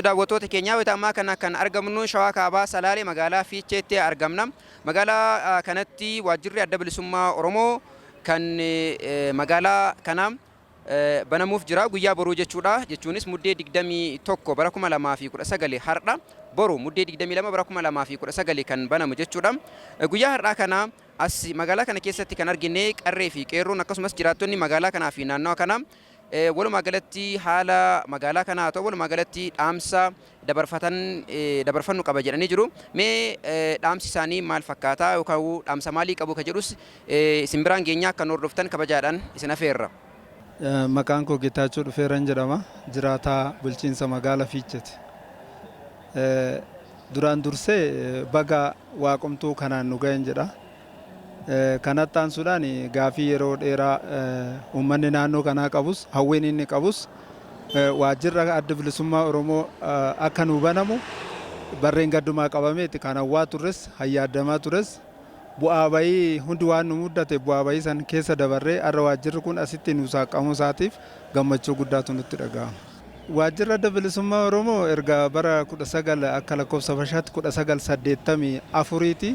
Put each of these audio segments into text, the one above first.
daawwattoota keenyaa wayita ammaa kana kan argamnu Shawaa Kaabaa Salaale magaalaa Fiicheetti argamna. Magaalaa kanatti waajjirri adda bilisummaa Oromoo kan magaalaa kana banamuuf jira guyyaa boruu jechuudha. Jechuunis Muddee 21 bara 2019 har'a boru Muddee 22 bara 2019 kan banamu jechuudha. Guyyaa har'aa kana as magaalaa kana keessatti kan argine qarree fi qeerroon akkasumas jiraattonni magaalaa kanaa fi naannoo kana walumaa galatti haala magaalaa kanaa ta'u walumaa galatti dhaamsa dabarfannu qaba jedhanii jiru. Mee dhaamsi isaanii maal fakkaata yookaan dhaamsa maalii qabu ka jedhus isin biraan geenyaa akka hordoftan kabajaadhaan isin afeerra. Maqaan koo Geetaachoo Dhufeeran jedhama. Jiraataa bulchiinsa magaalaa Fiicheeti. Duraan dursee baga waaqomtuu kanaan nu ga'een jedha. Kanatti aansuudhaan gaafii yeroo dheeraa uummanni naannoo kanaa qabus hawwiin inni qabus waajjirra adda bilisummaa Oromoo akka nu banamu barreen gaddumaa qabameeti kan hawwaa turres hayyaadamaa turres bu'aa bayii hundi waan nu muddate bu'aa bayii san keessa dabarree har'a waajjirri kun asitti nu saaqamuu isaatiif gammachuu guddaatu nutti dhaga'ama. Waajjirra adda bilisummaa Oromoo erga bara 19 akka lakkoofsa Fashaatti 1984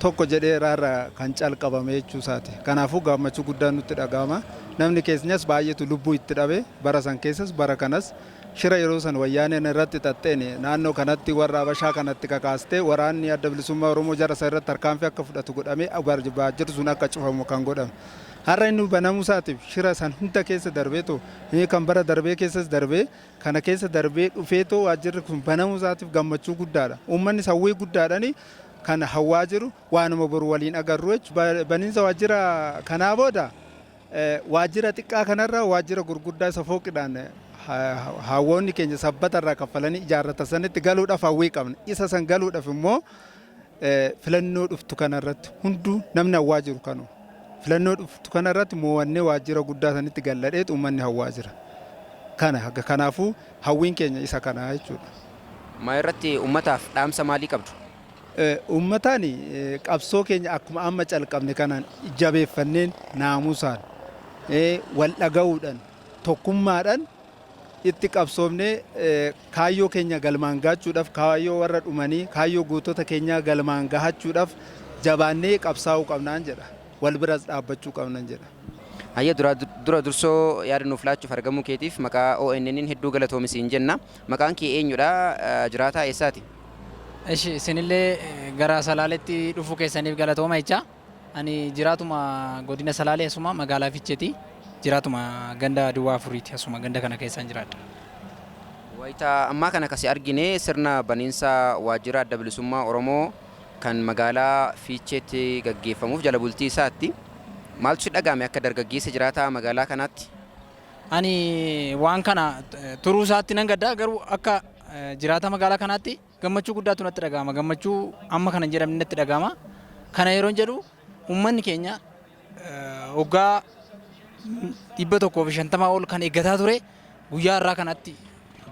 tokko jedhee irraa kan calqabame jechuusaati. Kanaafuu gammachuu guddaan nutti dhaga'ama. Namni keenyas baay'eetu lubbuu itti dhabe bara san keessas bara kanas shira yeroo san wayyaaneen irratti xaxxeen naannoo kanatti warra Habashaa kanatti kakaastee waraanni adda bilisummaa Oromoo jara isa irratti tarkaanfii akka fudhatu godhamee waajjirri sun akka cufamu kan godhame. Har'a inni banamuu isaatiif shira san hunda keessa darbeetoo kan bara darbee keessas darbee kana keessa darbee dhufeetoo waajjirri kun banamuu isaatiif gammachuu guddaadha. Uummanni hawwii guddaadhani kan hawwaa jiru waanuma boru waliin agarru baniinsa waajjira kanaa booda waajjira xiqqaa kanarra waajjira gurguddaa isa fooqidhaan hawwoonni keenya sabbata irraa kaffalanii ijaarrata sanitti galuudhaaf hawwii qabna. Isa san galuudhaaf immoo filannoo dhuftu kanarratti hunduu namni hawwaa jiru kanu filannoo dhuftu kanarratti mo'annee waajjira guddaa sanitti galladheet uummanni hawwaa jira. Kanaafuu hawwiin keenya isa kana jechuudha. Maa irratti uummataaf dhaamsa maalii qabdu? Uummataan qabsoo keenya akkuma amma calqabne kanaan jabeeffanneen naamusaan wal dhaga'uudhaan tokkummaadhaan itti qabsoomnee kaayyoo keenya galmaan gahachuudhaaf kaayyoo warra dhumanii kaayyoo gootota keenyaa galmaan gahachuudhaaf jabaannee qabsaa'uu qabnaan jedha. Wal biras dhaabbachuu qabnan jedha. Hayya dura dursoo yaada nuuf laachuuf argamuu keetiif maqaa ONN'n hedduu galatoomiseen jenna. Maqaan kee eenyudha? Jiraataa eessaati? Isinillee gara Salaaleetti dhufuu keessaniif galatooma jecha. Ani jiraatuma Godina Salaale asuma magaalaa Fiicheeti. Jiraatuma ganda Duwwaa Afuriiti asuma ganda kana keessan jiraadha. Wayita ammaa kana kasi argine Sirna Baniinsa Waajjira Adda Bilisummaa Oromoo kan magaalaa Fiicheetti gaggeeffamuuf jala bultii isaatti. Maaltu si dhagahame akka dargaggeessa jiraataa magaalaa kanaatti? Ani waan kana turuu isaatti nan gaddaa garuu akka jiraata magaalaa kanaatti gammachuu guddaatu natti dhagahama. Gammachuu amma kana jedhamne natti dhagahama. Kana yeroo jedhu uummanni keenya waggaa 150 ol kan eeggataa ture guyyaa irraa kanatti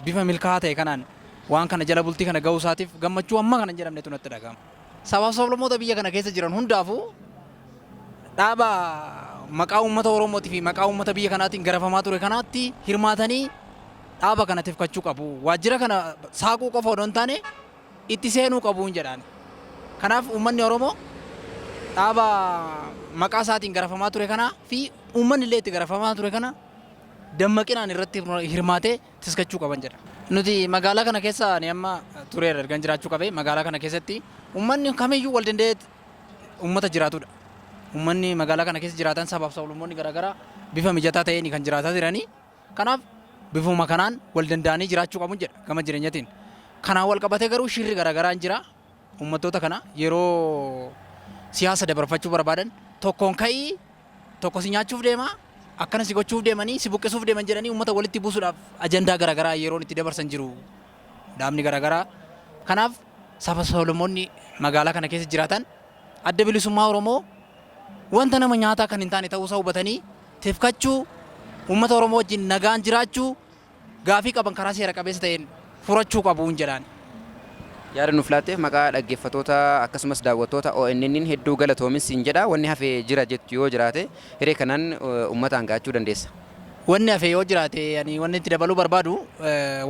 bifa milkaa'aa ta'e kanaan waan kana jala bultii kana ga'uu isaatiif gammachuu amma kana jedhamnetu natti dhagahama. Sabaaf sablammoota biyya kana keessa jiran hundaafuu dhaaba maqaa uummata Oromootii fi maqaa uummata biyya kanaatiin garafamaa ture kanaatti hirmaatanii dhaaba kana tifkachuu qabu. Waajjira kana saaquu qofa odoo hin taane itti seenuu qabu jedhaan. Kanaaf uummanni Oromoo dhaaba maqaa isaatiin garafamaa ture kana fi uummanni illee itti garafamaa ture kana dammaqinaan irratti hirmaatee tiskachuu qaban jedha. Nuti magaalaa kana keessa ni amma tureera ergan jiraachuu qabe magaalaa kana keessatti uummanni kamiyyuu wal danda'ee uummata jiraatudha. Uummanni magaalaa kana keessa jiraatan sabaaf sablammoonni garaagaraa bifa mijataa ta'een kan jiraataa jiranii. Kanaaf bifuma kanaan wal danda'anii jiraachuu qabu jedha gama jireenyatiin. Kanaan wal qabatee garuu shirri garaagaraa jira. Uummattoota kana yeroo siyaasa dabarfachuu barbaadan tokkoon ka'ii tokko si nyaachuuf deema akkana si gochuuf deemanii si buqqisuuf deeman jedhanii uummata walitti buusuudhaaf ajandaa garaagaraa yeroon itti dabarsan jiru. Dhaabni garaagaraa. Kanaaf saba sablammoonni magaalaa kana keessa jiraatan adda bilisummaa Oromoo wanta nama nyaataa kan hin taane ta'uu isaa hubatanii tifkachuu uummata Oromoo wajjin nagaan jiraachuu gaafii qaban karaa seera qabeessa ta'een furachuu qabuun jedhaan. Yaada nuuf laatteef maqaa dhaggeeffattoota akkasumas daawwattoota ONN'n hedduu galatoomis jedha. Wanni hafee jira jettu yoo jiraate hiree kanaan uummataan gahachuu dandeessa. wanni hafe yoo jiraate ani wanni itti dabaluu barbaadu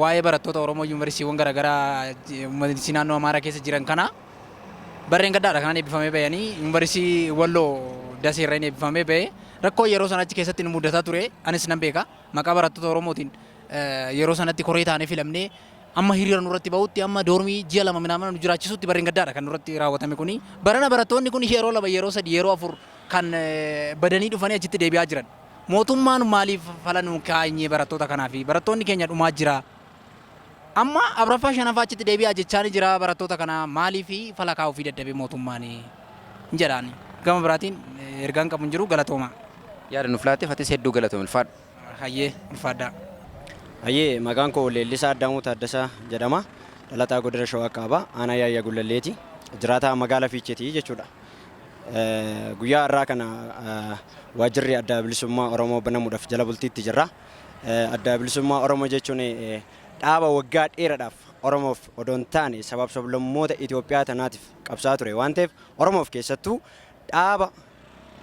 waa'ee barattoota Oromoo yuunivarsiitiiwwan garaagaraa yuunivarsiitii naannoo Amaaraa keessa jiran kana barreen gaddaadha kanaan eebbifamee bahanii yuunivarsiitii Walloo Dasee irraa eebbifamee bahee rakkoo yeroo sanatti keessatti nu mudataa ture anis nan beeka maqaa barattoota Oromootiin yeroo sanatti koree taanee filamnee amma hiriira nurratti bahutti amma doormii ji'a lama minaaman nu jiraachisutti barreen gaddaadha kan nurratti raawwatame kuni barana barattoonni kun yeroo lama yeroo sadi yeroo afur kan badanii dhufanii achitti deebi'aa jiran mootummaan maaliif fala nu kaanyee barattoota kanaafi barattoonni keenya dhumaa jira amma abraffaa shanaffaa achitti deebi'aa jechaan jira barattoota kana maaliif fala kaa'uu fi dadhabee mootummaan jedhaan gama biraatiin ergaan qabu hin jiru galatooma yaada nu filaatte fatis hedduu galatooma ulfaadha. Hayyee ulfaadha. Hayyee maqaan koo Leellisaa Addaamuu Taaddasaa jedhama. Dhalataa Godina Shawaa Kaabaa aanaa Yaayyaa Gullalleeti. Jiraataa magaalaa Fiicheetii jechuudha. Guyyaa har'aa kana waajjirri adda bilisummaa Oromoo banamuudhaaf jala bultiitti jirra. Adda bilisummaa Oromoo jechuun dhaaba waggaa dheeraadhaaf Oromoof odoo hin taane sabab-sablammoota Itoophiyaa tanaatiif qabsaa ture waan ta'eef Oromoof keessattuu dhaaba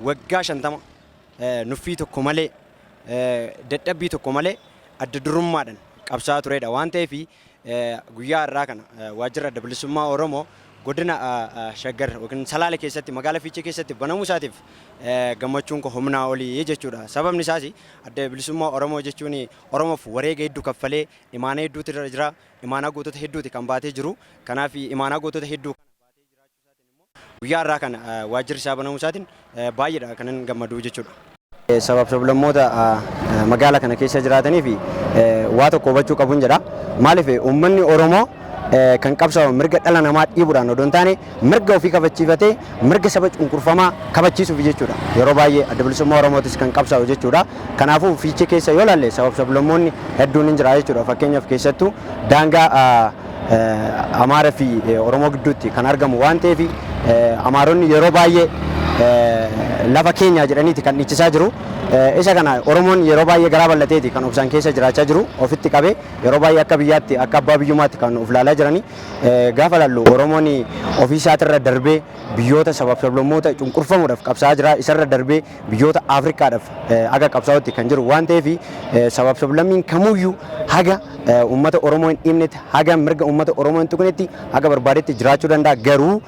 waggaa 50 nuffii tokko malee dadhabbii tokko malee adda durummaadhaan qabsaa turedha waan ta'eef guyyaa har'aa kana waajjirri adda bilisummaa Oromoo Godina Shaggar yookiin Salaale keessatti magaalaa Fiichee keessatti banamuu isaatiif gammachuun koo humnaa olii jechuudha. Sababni isaas adda bilisummaa Oromoo jechuun Oromoof wareega hedduu kaffalee imaanaa hedduutu irra jira. Imaanaa gootota hedduuti kan baatee jiru. Kanaaf imaanaa gootota hedduu kana baatee jiraachuu isaatiin immoo guyyaa har'aa kana waajjirri isaa banamuu isaatiin baay'eedha kanan gammadu jechuudha. Sabab-sablammoota magaalaa kana keessa jiraatanii fi waa tokko hubachuu qabuun jedha. Maaliif uummanni Oromoo kan qabsaa'u mirga dhala namaa dhiibuudhaan odoo hin taane mirga ofii kabachiifatee mirga saba cunqurfamaa kabachiisuuf jechuudha. Yeroo baay'ee adda bilisummaa Oromootis kan qabsaa'u jechuudha. Kanaafuu Fiichee keessa yoo ilaalle sabab-sablammoonni hedduun hin jira jechuudha. Fakkeenyaaf keessattuu daangaa Amaaraa fi Oromoo gidduutti kan argamu waan ta'eef Amaaronni yeroo baay'ee lafa keenya jedhaniiti kan dhiichisaa jiru. Isa kana Oromoon yeroo baay'ee garaa bal'ateeti kan obsaan keessa jiraachaa jiru ofitti qabee yeroo baay'ee akka biyyaatti akka abbaa biyyummaatti kan of ilaalaa jiranii gaafa lallu Oromoon ofii isaatirra darbee biyyoota sabab-sablammoota cunqurfamuudhaaf qabsaa jira isarra darbee biyyoota Afrikaadhaaf aga qabsaa'utti kan jiru waan ta'eef sabab-sablammiin kamuyyuu haga uummata Oromoo hin dhiibnetti haga mirga uummata Oromoo hin tuqnetti haga barbaadetti jiraachuu danda'a garuu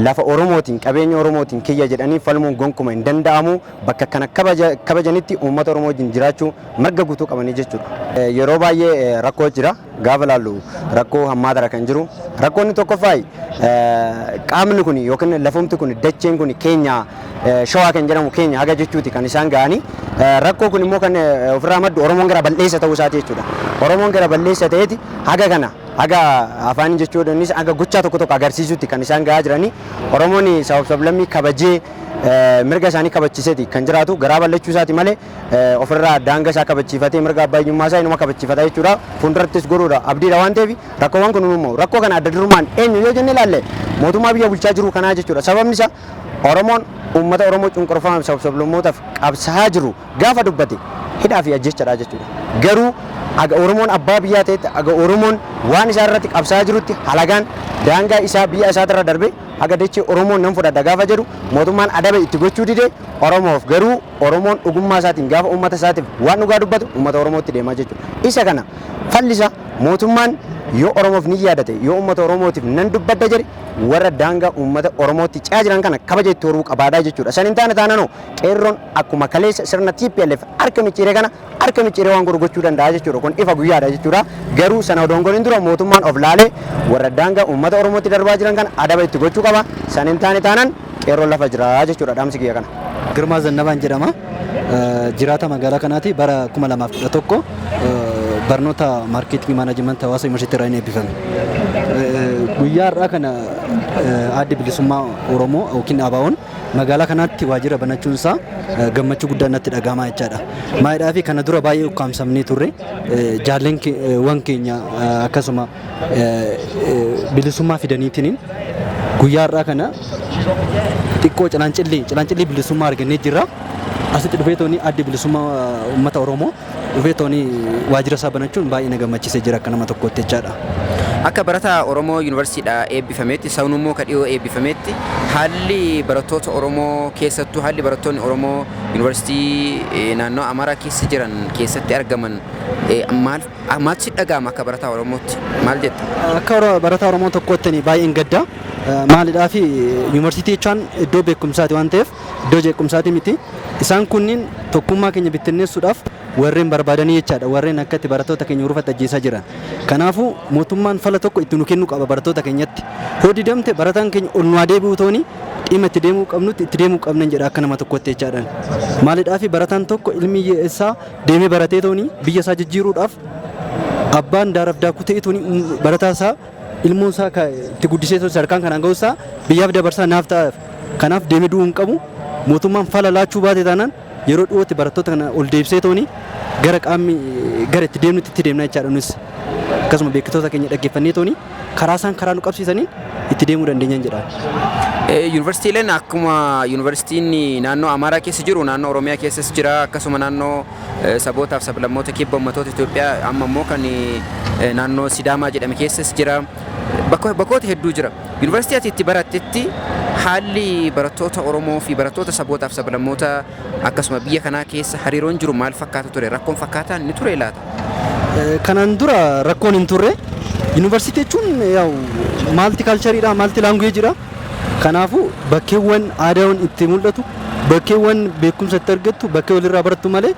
lafa Oromootiin qabeenya Oromootiin kiyya jedhanii falmuun gonkuma hin danda'amu bakka kana kabajanitti uummata Oromootiin jiraachuu mirga guutuu qabanii jechuudha. Yeroo baay'ee rakkoo jira gaafa laallu rakkoo hammaatara kan jiru rakkoonni tokkoffaa qaamni kun yookiin lafumti kun dacheen kun keenya shawaa kan jedhamu keenya haga jechuuti kan isaan ga'anii rakkoo kun immoo kan ofirraa maddu Oromoon gara balleessa ta'uu isaati jechuudha. Oromoon gara balleessa ta'eeti haga kana haga afaan jechuudhaanis haga gochaa tokko tokko agarsiisutti kan isaan ga'aa jiranii Oromoon sabab-sablammii kabajee mirga isaanii kabachiiseeti kan jiraatu garaa bal'achuu isaati malee ofirraa daanga isaa kabachiifatee mirga abbaa biyyummaa isaa inuma kabachiifata jechuudha. Fuuldurattis godhuudha abdiidha waan ta'eef rakkoowwan kun uumamu rakkoo kana adda durummaan eenyu yoo jenne ilaalle mootummaa biyya bulchaa jiru kanaa jechuudha. Sababni isaa Oromoon uummata Oromoo cunqurfamaa sabab-sablammootaaf qabsaa jiru gaafa dubbate hidhaa fi ajjechaadha jechuudha. Garuu aga Oromoon abbaa biyyaa ta'etti aga Oromoon waan isaa irratti qabsaa jirutti halagaan daangaa isaa biyya isaatirra darbe aga dachee Oromoon nan fudhadha gaafa jedhu mootummaan adaba itti gochuu dide Oromoof garuu Oromoon dhugummaa isaatiin gaafa uummata isaatiif waan dhugaa dubbatu uummata Oromootti deemaa jechuudha. Isa kana fallisa mootummaan yoo Oromoof ni yaadate yoo uummata Oromootiif nan dubbadda jedhe warra daangaa uummata Oromootti caa jiran kana kabaja itti horuu qabaadhaa jechuudha. San hin taane taananoo qeerroon akkuma kaleessa sirna TPLF harka micciiree kana harka micciiree waan gochuu danda'a jechuudha. Kun ifa guyyaadha jechuudha. Garuu sana odoon godhin dura mootummaan of laalee warra daangaa uummata Oromootti darbaa jiran kana adaba itti gochuu qaba. San hin taane taanan qeerroon lafa jira jechuudha. Dhaamsi kiyya kana. Girmaa Zannabaan jedhama. Jiraata magaalaa kanaati bara 2011 barnoota maarkeetingii maanaajimenti hawaasa yuunivarsiitii irraa eebbifame. Guyyaa har'aa kana addi bilisummaa Oromoo yookiin ABO'n magaalaa kanaatti waajjira banachuun isaa gammachuu guddaa natti dhaga'ama jechaadha. Maayidhaa fi kana dura baay'ee ukkaamsamnee turre jaallan keenya akkasuma bilisummaa fidaniitiin guyyaa har'aa kana xiqqoo cilancillee bilisummaa argannee jirra. Asitti dhufeetoonni addi bilisummaa uummata Oromoo dhufeetoonni waajjira isaa banachuun baay'ee na gammachiisee jira akka nama tokkootti jechaadha. Akka barataa Oromoo Yuunivarsiitiidhaa eebbifameetti saunummoo kadhiyoo eebbifameetti haalli barattoota Oromoo keessattuu haalli barattoonni Oromoo Yuunivarsiitii naannoo Amaaraa keessa jiran keessatti argaman maaltu si dhaga'ama akka barataa Oromootti maal jetta? Akka barataa Oromoo tokkootti baay'een gadda. Maaliidhaaf yuunivarsiitii jechuun iddoo beekumsaati waan ta'eef iddoo jeequmsaati miti. Isaan kunniin tokkummaa keenya bittinneessuudhaaf warreen barbaadanii jechaadha. Warreen akka itti barattoota keenya urufatti ajjeesaa jiran. Kanaafuu mootummaan fala tokko itti nu kennuu qaba barattoota keenyatti. Hoo didamte barataan keenya ol nu deebi'u tooni dhimma itti deemuu qabnutti itti deemuu qabnan jedha akka nama tokkotti jechaadhaan. Maaliidhaaf barataan tokko ilmi isaa deemee baratee tooni biyya isaa jijjiiruudhaaf abbaan daaraaf daakuu ta'e tooni barataa isaa ilmoon isaa itti guddisee sadarkaan kanaan ga'u isaa biyyaaf dabarsaa naaf ta'aaf. Kanaaf deemee du'uu hin qabu. Mootummaan fala laachuu baate taanaan yeroo dhiyootti barattoota kana ol deebisee tooni gara qaamni gara itti deemnutti itti deemna jechaadha nus. Akkasuma beektota keenya dhaggeeffannee tooni karaa isaan karaa nu qabsiisaniin itti deemuu dandeenyan jedha. Yuunivarsiitiileen akkuma yuunivarsiitiin naannoo Amaaraa keessa jiru naannoo Oromiyaa keessas jira akkasuma naannoo sabootaaf sablammoota kibba uummattoota Itoophiyaa amma immoo kan naannoo Sidaamaa jedhame keessas jira. Bakkoota hedduu jira. Yuunivarsiitii ati itti barattetti haalli barattoota Oromoo fi barattoota sabootaaf sablammoota akkasuma biyya kanaa keessa hariiroon jiru maal fakkaata ture? Rakkoon fakkaataan ni ture laata? Kanaan dura rakkoon hin turre. Yuunivarsiitii jechuun maaltikaalchariidha, maaltilaanguweejidha. Kanaafuu bakkeewwan aadaawwan itti mul'atu, bakkeewwan beekumsa itti argattu, bakkee walirraa barattu malee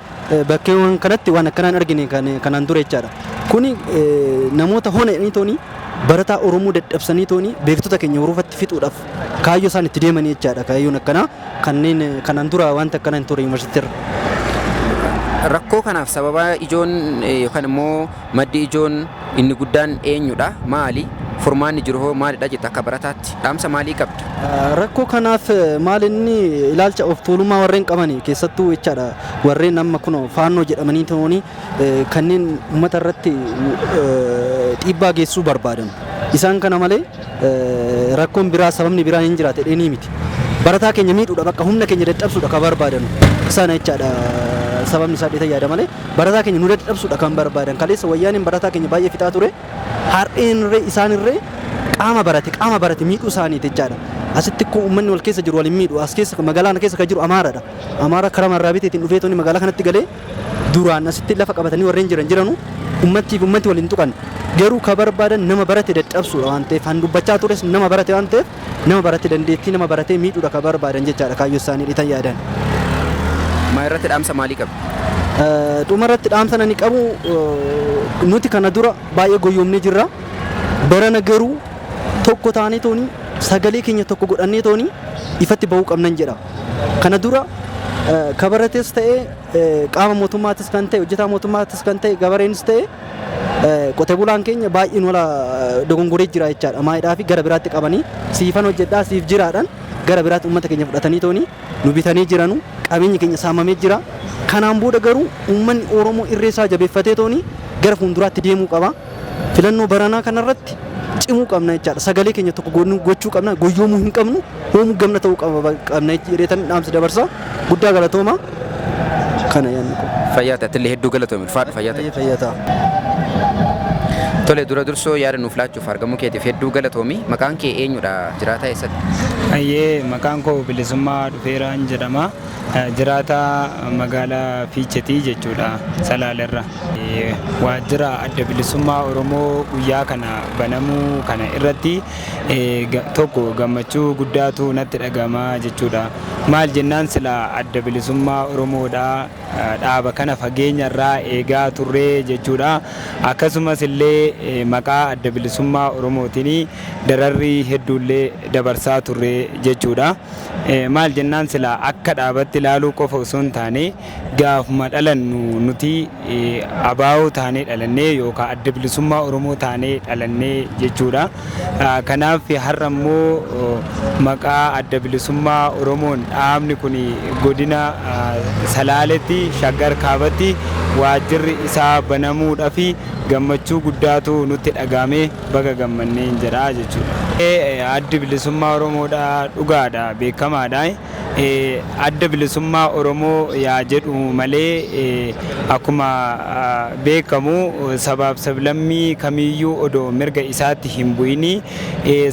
bakkeewwan kanatti waan akkanaan argine kanaan dura jechaadha. Kuni namoota hona jedhanii tooni barataa Oromoo dadhabsanii tooni beektota keenya urufatti fixuudhaaf kaayyoo isaan itti deemanii jechaadha. Kaayyoon akkanaa kanneen kanaan dura wanta akkanaa hin turre yuunivarsiitiirra. Rakkoo kanaaf sababa ijoon yookaan immoo maddi ijoon inni guddaan eenyudha? Maali? Furmaanni jiru hoo maalidha jetta akka barataatti? Dhaamsa maalii qabda? Rakkoo kanaaf maalinni ilaalcha of tuulummaa warreen qabanii keessattuu jechaadha. Warreen amma kun faannoo jedhamanii tooni kanneen uummata irratti dhiibbaa geessuu barbaadan. Isaan kana malee rakkoon biraa sababni biraa hin jiraate dheeni miti. Barataa keenya miidhuudha bakka humna keenya dadhabsuudha kan barbaadan. Sana jechaadha. Sababni isaa dheetaa yaada malee barataa keenya nu dadhabsuudha kan barbaadan. Kaleessa wayyaaniin barataa keenya baay'ee fixaa ture. Har'eenirree isaanirree qaama barate miidhuu isaaniiti jechaadha. Asitti kun uummanni wal keessa jiru waliin miidhu. As keessa magaalaa keessa kan jiru Amaaraadha. Amaara karaa marraabiteetiin dhufee tooni magaalaa kanatti galee duraan asitti lafa qabatanii warreen jiranu ummatti waliin tuqan. Garuu ka barbaadan nama barate dadhabsuudha waan ta'eef han dubbachaa tures nama barate waan ta'eef nama barate dandeettii nama baratee miidhuudha ka barbaadan jechaadha kaayyoo isaanii dhiitan yaadan. Maa irratti dhaamsa maalii qabdu? Dhuma irratti dhaamsa nani qabu nuti kana dura baay'ee goyoomnee jirra. Barana garuu tokko taanee tooni sagalee keenya tokko godhannee tooni ifatti bahuu qabnan jedha. Kana dura ka barates ta'ee qaama mootummaatis kan ta'e hojjetaa mootummaatis kan ta'e gabareenis ta'e qotee bulaan keenya baay'een wala dogongoree jira jechaadha. Maayidhaa fi gara biraatti qabanii siifan hojjedhaa siif jiraadhaan gara biraatti uummata keenya fudhatanii tooni nu bitanii jiranu qabeenyi keenya saamamee jira. Kanaan booda garuu uummanni Oromoo irree isaa jabeeffatee tooni gara fuulduraatti deemuu qaba. Filannoo baranaa kanarratti cimuu qabna jechaadha. Sagalee keenya tokko gochuu qabna. Goyyoomuu hin qabnu. Hoomuu gamna ta'uu qabna jedheetan dhaamsa dabarsa. Guddaa galatooma. Kana yaadni qabu. Fayyaa ta'e hedduu galatoomi. Ulfaadhu fayyaa ta'e. Fayyaa ta'a. Tole dura dursoo yaada nuuf laachuuf argamuu keetiif hedduu galatoomi. Maqaan kee eenyudha? Jiraataa eessatti? Ayyee maqaan koo Bilisummaa Dhufeeraan jedhama. Jiraataa magaalaa Fiicheetii jechuudha Salaalerra. Waajjira adda bilisummaa Oromoo guyyaa kana banamuu kana irratti tokko gammachuu guddaatu natti dhagama jechuudha. Maal jennaan sila adda bilisummaa Oromoodha dhaaba kana fageenya irraa eegaa turre jechuudha. Akkasumas illee maqaa adda bilisummaa Oromootiin dararri hedduullee dabarsaa turre jechuudha. Maal jennaan sila akka dhaabatti ilaaluu qofa osoo hin taane gaafuma dhalannu nuti abaa'oo taanee dhalannee yookaan adda bilisummaa Oromoo taanee dhalannee jechuudha. Kanaaf har'a immoo maqaa adda bilisummaa Oromoon dhaabni kun godina Salaaletti Shaggar Kaabatti waajjirri isaa banamuudhaaf gammachuu guddaatu nutti dhagahame baga gammannee jedha jechuudha. Addi bilisummaa Oromoodha dhugaadha beekamaadha. adda bilisummaa Oromoo yaa jedhu malee akkuma beekamu sabaaf sablammii kamiyyuu odoo mirga isaatti hin bu'ini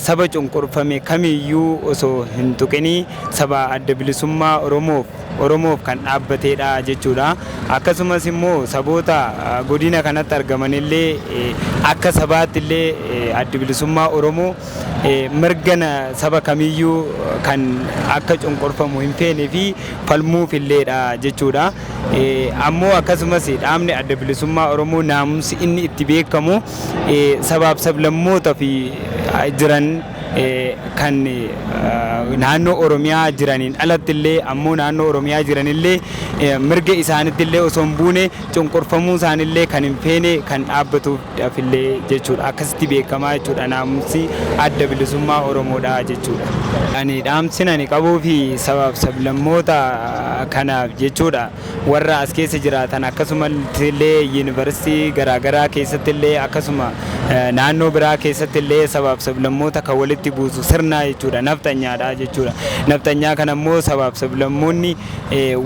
saba cunqurfame kamiyyuu osoo hin tuqini saba adda bilisummaa Oromoof kan dhaabbateedha jechuudha. Akkasumas immoo saboota godina kanatti argamanillee akka sabaatti illee adda bilisummaa Oromoo mirga saba kamiyyuu kan akka cunqurfamu hin feene fi falmuuf illeedha jechuudha. Ammoo akkasumas dhaabni adda bilisummaa Oromoo naamusi inni itti beekamu sabaaf sablammoota fi jiran kan naannoo Oromiyaa jiraniin alatti illee ammoo naannoo Oromiyaa jiranillee mirga isaaniittillee osoo hin buune cunqurfamuu isaanillee kan hin feene kan dhaabbatuuf illee jechuudha. Akkasitti beekamaa jechuudha naamusi adda bilisummaa Oromoodha jechuudha. Ani dhaamsi ani qabuu fi sabaaf sablammoota kanaaf jechuudha warra as keessa jiraatan akkasumas illee yuunivarsiitii garaagaraa keessatti illee akkasuma naannoo biraa keessatti illee sabaaf sablammoota kan walitti buusu sirna jechuudha naftanyaadha jechuudha. Naftanyaa kana immoo sabaaf sablammoonni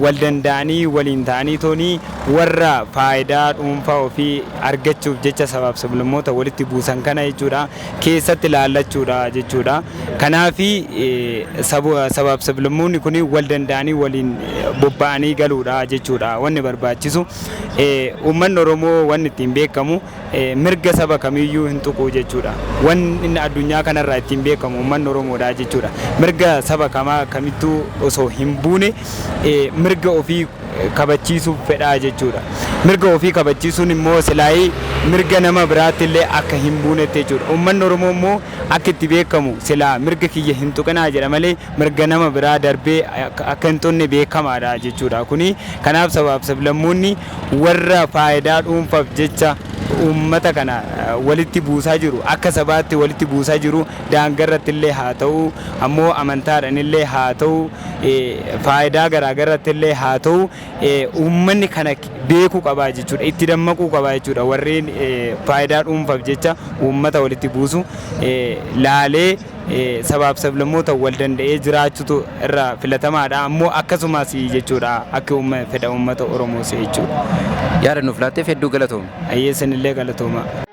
wal danda'anii waliin ta'anii toonii warra faayidaa dhuunfaa ofii argachuuf jecha sabaaf sablammoota walitti buusan kana jechuudha keessatti laallachuudha jechuudha. Kanaafi sabaaf sablammoonni kun wal danda'anii waliin bobba'anii galuudha jechuudha. Wanni barbaachisu uummanni Oromoo wanni ittiin beekamu mirga saba kamiyyuu hin tuqu jechuudha. Wanni inni addunyaa kanarraa ittiin beekamu uummanni Oromoodha jechuudha. Mirga saba kamittuu osoo hin buune mirga ofii kabachiisuuf fedhaa jechuudha. Mirga ofii kabachiisuun immoo silaayii mirga nama biraatti illee akka hin buunetti jechuudha. Uummanni Oromoo immoo akka itti beekamu silaa mirga kiyya hin tuqinaa jedha malee mirga nama biraa darbee akka hin tuqne beekamaadha jechuudha. Kuni kanaaf sabaaf sablammoonni warra faayidaa dhuunfaaf jecha uummata kana walitti buusaa jiru akka sabaatti walitti buusaa jiru daangarratti illee haa ta'u ammoo amantaadhaan illee haa ta'u faayidaa garaagaratti illee haa ta'u uummanni kana beekuu qabaa jechuudha. Itti dammaquu qabaa jechuudha. Warreen faayidaa dhuunfaaf jecha uummata walitti buusu laalee sabaaf sablammoota wal danda'ee jiraachuutu irraa filatamaadha. Ammoo akkasumas jechuudha akka fedha uummata Oromoos jechuudha. Yaada nuuf laattee hedduu galatooma. Ayyeessan illee galatooma.